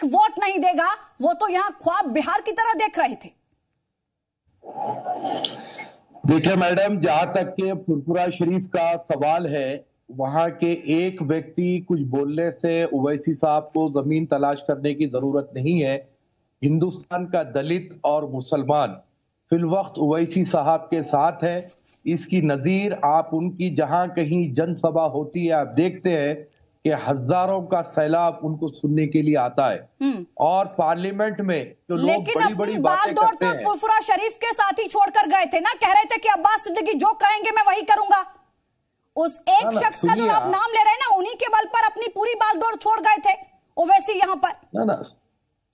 एक वोट नहीं देगा, वो तो यहाँ ख्वाब बिहार की तरह देख रहे थे। देखिए मैडम, जहां तक के फुरफुरा शरीफ का सवाल है, वहां के एक व्यक्ति कुछ बोलने से ओवैसी साहब को जमीन तलाश करने की जरूरत नहीं है। हिंदुस्तान का दलित और मुसलमान फिलवक्त ओवैसी साहब के साथ है। इसकी नजीर आप उनकी जहां कहीं जनसभा होती है, आप देखते हैं कि हजारों का सैलाब उनको सुनने के लिए आता है। और पार्लियामेंट में जो लोग बड़ी बड़ी बातें करते हैं, फुरफुरा शरीफ के साथ ही छोड़कर गए थे ना, कह रहे थे कि अब्बास सिद्दीकी जो कहेंगे मैं वही करूंगा। उस एक शख्स का जो आप नाम ले रहे हैं ना, उन्हीं के बल पर अपनी पूरी बागडोर छोड़ गए थे ओवैसी यहाँ पर। ना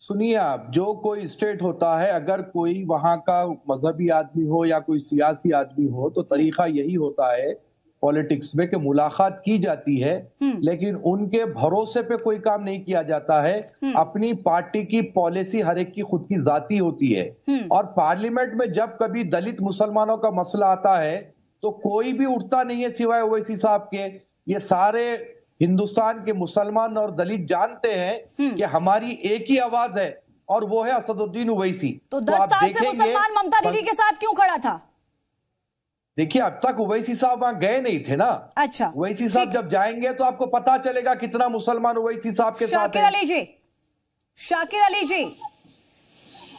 सुनिए, आप जो कोई स्टेट होता है, अगर कोई वहां का मजहबी आदमी हो या कोई सियासी आदमी हो, तो तरीका यही होता है पॉलिटिक्स में कि मुलाकात की जाती है, लेकिन उनके भरोसे पे कोई काम नहीं किया जाता है। अपनी पार्टी की पॉलिसी हर एक की खुद की जाती होती है। और पार्लियामेंट में जब कभी दलित मुसलमानों का मसला आता है तो कोई भी उठता नहीं है सिवाय ओवैसी साहब के। ये सारे हिंदुस्तान के मुसलमान और दलित जानते हैं कि हमारी एक ही आवाज है और वो है असदुद्दीन ओवैसी। तो 10 साल से मुसलमान ममता दीदी के साथ क्यों खड़ा था? देखिए, अब तक ओवैसी साहब वहां गए नहीं थे ना। अच्छा, ओवैसी साहब जब जाएंगे तो आपको पता चलेगा कितना मुसलमान ओवैसी साहब के साथ है। शाकिर अली जी,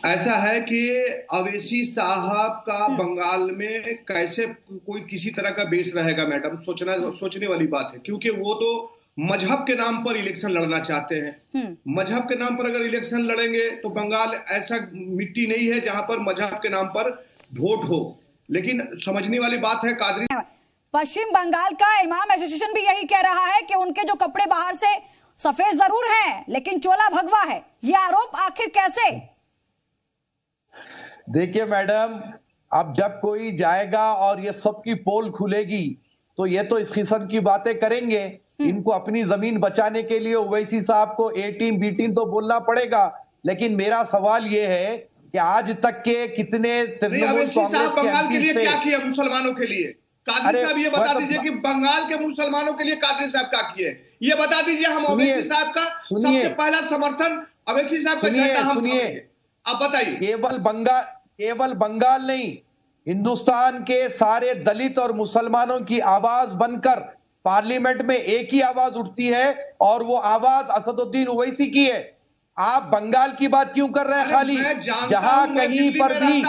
ऐसा है कि ओवैसी साहब का बंगाल में कैसे कोई किसी तरह का बेस रहेगा मैडम, सोचने वाली बात है। क्योंकि वो तो मजहब के नाम पर इलेक्शन लड़ना चाहते हैं। मजहब के नाम पर अगर इलेक्शन लड़ेंगे तो बंगाल ऐसा मिट्टी नहीं है जहां पर मजहब के नाम पर वोट हो। लेकिन समझने वाली बात है, कादरी पश्चिम बंगाल का इमाम एसोसिएशन भी यही कह रहा है कि उनके जो कपड़े बाहर से सफेद जरूर हैं लेकिन चोला भगवा है। ये आरोप आखिर कैसे? देखिए मैडम, अब जब कोई जाएगा और ये सबकी पोल खुलेगी तो ये तो इस किस्म की बातें करेंगे। इनको अपनी जमीन बचाने के लिए ओवैसी साहब को ए टीम बी टीम तो बोलना पड़ेगा। लेकिन मेरा सवाल ये है कि आज तक के कितने ओवैसी साहब बंगाल के लिए क्या किया मुसलमानों के लिए? कादरी साहब ये बता दीजिए कि बंगाल के मुसलमानों के लिए कादरी साहब क्या किए, ये बता दीजिए। हम ओवैसी साहब का सबसे पहला समर्थन ओवैसी साहब का झंडा हम थामेंगे। आप बताइए। केवल बंगाल नहीं, हिंदुस्तान के सारे दलित और मुसलमानों की आवाज बनकर पार्लियामेंट में एक ही आवाज उठती है और वो आवाज असदुद्दीन ओवैसी की है। आप बंगाल की बात क्यों कर रहे हैं खाली? जहां कहीं पर भी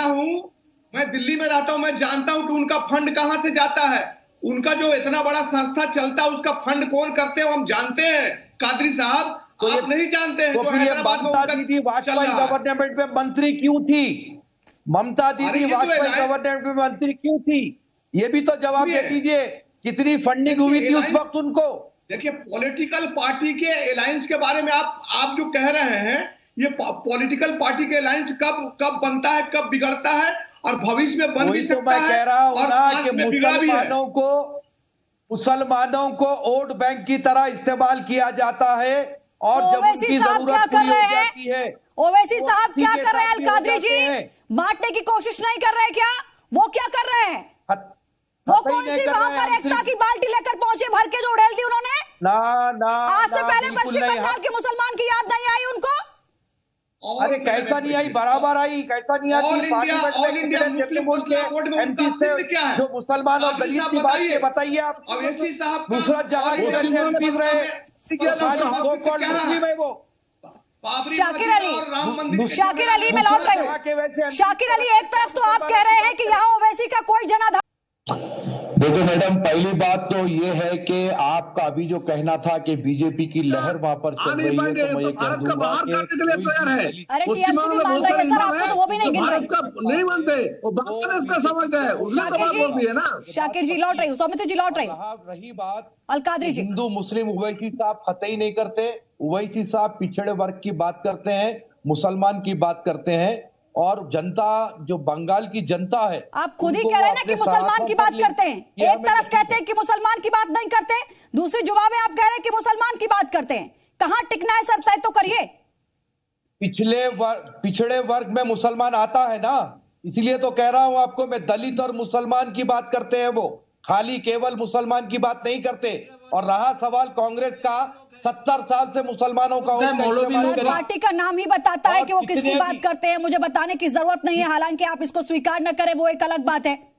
मैं दिल्ली में रहता हूं, मैं जानता हूं कि उनका फंड कहां से जाता है। उनका जो इतना बड़ा संस्था चलता है उसका फंड कौन करते हैं हम जानते हैं। कादरी साहब तो आप नहीं जानते हैं। तो जो हैदराबाद में दीदी वाजपेयी गवर्नमेंट में मंत्री क्यों थी? ममता दीदी वाजपेयी गवर्नमेंट में मंत्री क्यों थी? ये भी तो जवाब दे दीजिए। कितनी फंडिंग हुई थी उस वक्त उनको? देखिए, पॉलिटिकल पार्टी के अलायंस के बारे में आप जो कह रहे हैं, ये पॉलिटिकल पार्टी के अलायंस कब बनता है, कब बिगड़ता है और भविष्य में बन भी सकता है। कह रहा हूं और ना कि मुसलमानों को वोट बैंक की तरह इस्तेमाल किया जाता है और जब उनकी जरूरत पूरी हो जाती है। ओवैसी साहब क्या कर रहे हैं अलकादरी जी? बांटने की कोशिश नहीं कर रहे क्या? वो क्या कर रहे हैं? वो कौन सी वहां पर एकता की बाल्टी लेकर पहुंचे भर के जो उड़ेल दी उन्होंने? ना आज से पहले पश्चिम बंगाल के मुसलमान की याद नहीं आई उनको? अरे कैसा नहीं आई, बराबर आई। कैसा नहीं आती? ऑल इंडिया मुस्लिम बोर्ड में उनका अस्तित्व क्या है? जो मुसलमान और दलित की बात है बताइए आप। ओवैसी साहब नुसरत जहां शाकिर अली में लौट रही हूं। शाकिर अली, एक तरफ तो आप कह रहे हैं कि यहाँ ओवैसी का कोई जनाधार। देखो मैडम, पहली बात तो ये है कि आपका अभी जो कहना था कि बीजेपी की लहर वहां पर चल रही है, तो मैं ये कह दूंगा बाहर करने के लिए तैयार है। अरे टीएमसी भी मान रहे हैं सर, आपको तो वो भी नहीं गिन रहे। भारत का नहीं मानते, वो बांग्लादेश का समझते हैं। उसने तो बात बोल दी है ना। शाकिर जी लौट रही हूँ, सौमित्र जी लौट रही हूँ। रही बात अलकादरी जी, हिंदू मुस्लिम ओवैसी साहब खतई नहीं करते। ओवैसी साहब पिछड़े वर्ग की बात करते हैं, मुसलमान की बात करते हैं। और जनता, जो बंगाल की जनता है, आप खुद ही कह रहे हैं ना कि मुसलमान की बात करते हैं। एक तरफ कहते हैं कि मुसलमान की बात नहीं करते, दूसरी जवाब में आप कह रहे हैं कि मुसलमान की बात करते हैं। कहां टिकना है सर, तय तो करिए। पिछड़े वर्ग में मुसलमान आता है ना, इसलिए तो कह रहा हूं आपको मैं। दलित और मुसलमान की बात करते हैं वो, खाली केवल मुसलमान की बात नहीं करते। और रहा सवाल कांग्रेस का, 70 साल से मुसलमानों का वोट का इस्तेमाल सर, करें। पार्टी का नाम ही बताता है और कि वो किसकी कितने बात भी- करते हैं, मुझे बताने की जरूरत नहीं है, हालांकि आप इसको स्वीकार न करें वो एक अलग बात है।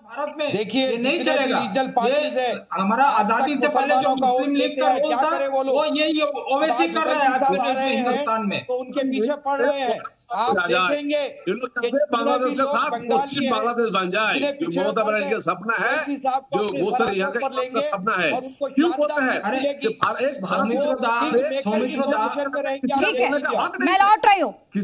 भारत में देखिए, ये नहीं जितने भी चलेगा। रीजनल पार्टीज ये है, हमारा आज तक आजादी से पहले जो मुसलमानों का मुस्लिम वोट लीग लेते का हैं, रोल क्या था करे वो लोग? वो ये ओवैसी कर रहे हैं आज के डेट में हिंदुस्तान में। तो उनके पीछे पड़ रहे हैं। आप देखेंगे ये लोग कि कहते हैं बांग्लादेश के साथ बंगाली पश्चिम हैं, बांग्लादेश बन जाए, जिन्हें जो पीछे ममता पड़ बनर्जी का गए, सपना है, ओवैसी साहब को जो अपने वो सर यहाँ सराहना पर लेंगे का सपना है। और उनको क्यों शानदार बोलते हैं जीत मिलेगी। कि एक भारत सौमित्र दा ठीक है,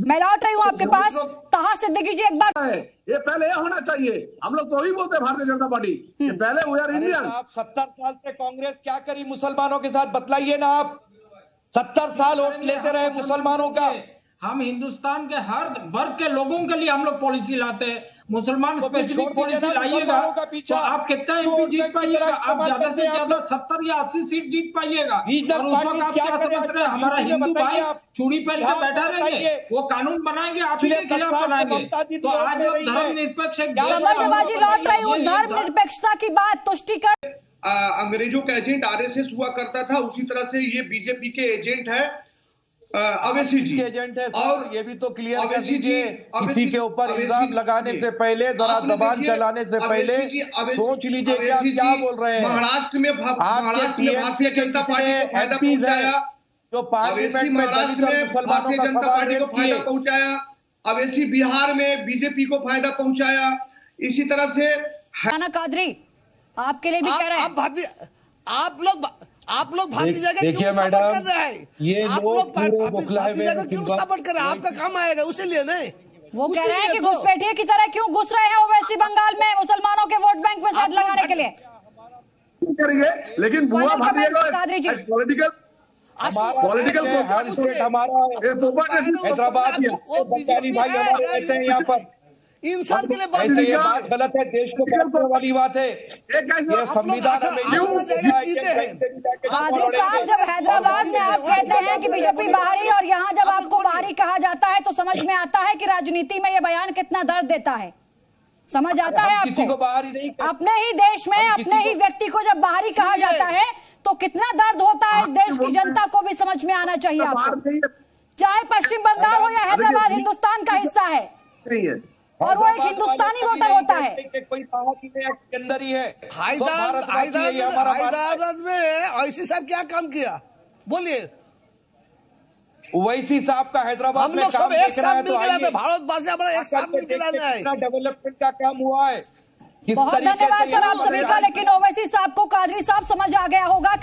मैं लौट रही हूँ आपके पास। ताहा सिद्दीकी जी एक बार है, ये पहले ये होना चाहिए। हम लोग तो वही बोलते हैं भारतीय जनता पार्टी कि पहले वी आर अरे इंडियन। साहब, 70 साल से कांग्रेस क्या करी मुसलमानों के साथ, बतलाइए ना आप। 70 साल वोट लेते रहे मुसलमानों का। हम हिंदुस्तान के हर वर्ग के लोगों के लिए हम लोग पॉलिसी लाते हैं। मुसलमान तो फिर स्पेसिफिक छोड़ दीजिए पॉलिसी ना लाइएगा मुसलमानों का तो पीछा। आप कितना क्यों एमपी वोट जीत बैंक की पाइएगा? तरह आप इस्तेमाल ज्यादा करते से हैं आप ज्यादा लोग? 70 या 80 सीट जीत पाइएगा। रीजनल और उस वक्त पार्टी आप क्या क्या करे? समझ रहे हैं? हमारा यूपी में हिंदू बताइए भाई आप। चूड़ी पहन के यहाँ बैठा रहेंगे, बताइए। वो कानून बनाएंगे, आप ही के पिछले खिलाफ 10 साल से बनाएंगे। ममता जी तो आज लौट हम रही है। धर्मनिरपेक्ष एक देश है, कमर नवाजी लौट रही हूँ। ये धर्मनिरपेक्षता की बात तुष्टिकरण अंग्रेजों का एजेंट आरएसएस हुआ करता था, उसी तरह से ये बीजेपी के एजेंट है अवैसी जी। एजेंट है और और ये भी तो क्लियर कर अवैसी जी, दीजिए, किसी के ऊपर इल्जाम लगाने से पहले, जरा आपने जबान देखिए, चलाने से पहले सोच लीजिए कि आप क्या बोल रहे हैं। महाराष्ट्र में भारतीय जनता पार्टी को फायदा पहुंचाया। जो अवैसी पार्लियामेंट में महाराष्ट्र दलित और में मुसलमानों भारतीय का जनता सवाल पार्टी को रेज फायदा किए। पहुंचाया। अवैसी बिहार में बीजेपी को फायदा पहुंचाया। इसी तरह से राना कादरी आपके लिए भी कह रहे हैं। आप लोग भारतीय जगह देखिए क्यों सपोर्ट मैडम, कर रहे हैं? ये आप लोग लोग पूरे बौखलाए भारतीय हुए जगह हैं क्यों उनकी सपोर्ट कर रहे हैं? आपका काम आएगा उसीलिए नहीं। वो कह रहे हैं कि घुसपैठिए की तरह क्यों घुस रहे हैं ओवैसी बंगाल में मुसलमानों के वोट बैंक में साथ लगाने के लिए। करेंगे, लेकिन बुआ Final भारतीय comment, कादरी जी। पॉलिटिकल पॉलिटिकल हर स्टेट हमारा है। हैदराबाद बंगाली भाई हमारे रहते हैं यहाँ पर। इंसान के लिए ऐसे ये बात गलत है, देश को बांटने वाली बात है। ये संविधान हमें कादरी साहब, जब हैदराबाद में आप कहते हैं कि बीजेपी बाहरी और यहाँ जब आपको बाहरी कहा जाता है तो समझ में आता है कि राजनीति में ये बयान कितना दर्द देता है। समझ आता है किसी को आपको? बाहरी नहीं कहते। अपने ही देश में अपने ही व्यक्ति को जब बाहरी कहा जाता है तो कितना दर्द होता है इस देश की जनता को भी समझ में आना चाहिए आपको। चाहे पश्चिम बंगाल हो या हैदराबाद, हिंदुस्तान का हिस्सा है और वो एक हिंदुस्तानी वोटर होता है। कोई बाहरी के अंदर ही है। हैदराबाद में ऐसी साहब क्या काम किया बोलिए? ओवैसी साहब का हैदराबाद हम में लोग काम सब एक देखना साथ है तो मिलकर आइए। आते, भारतवासी हमारा एक साथ मिलकर आना है। कितना डेवलपमेंट का काम हुआ है, किस बहुत तरीके धन्यवाद से सर आप सभी का। लेकिन ओवैसी साहब को कादरी साहब समझ आ गया होगा।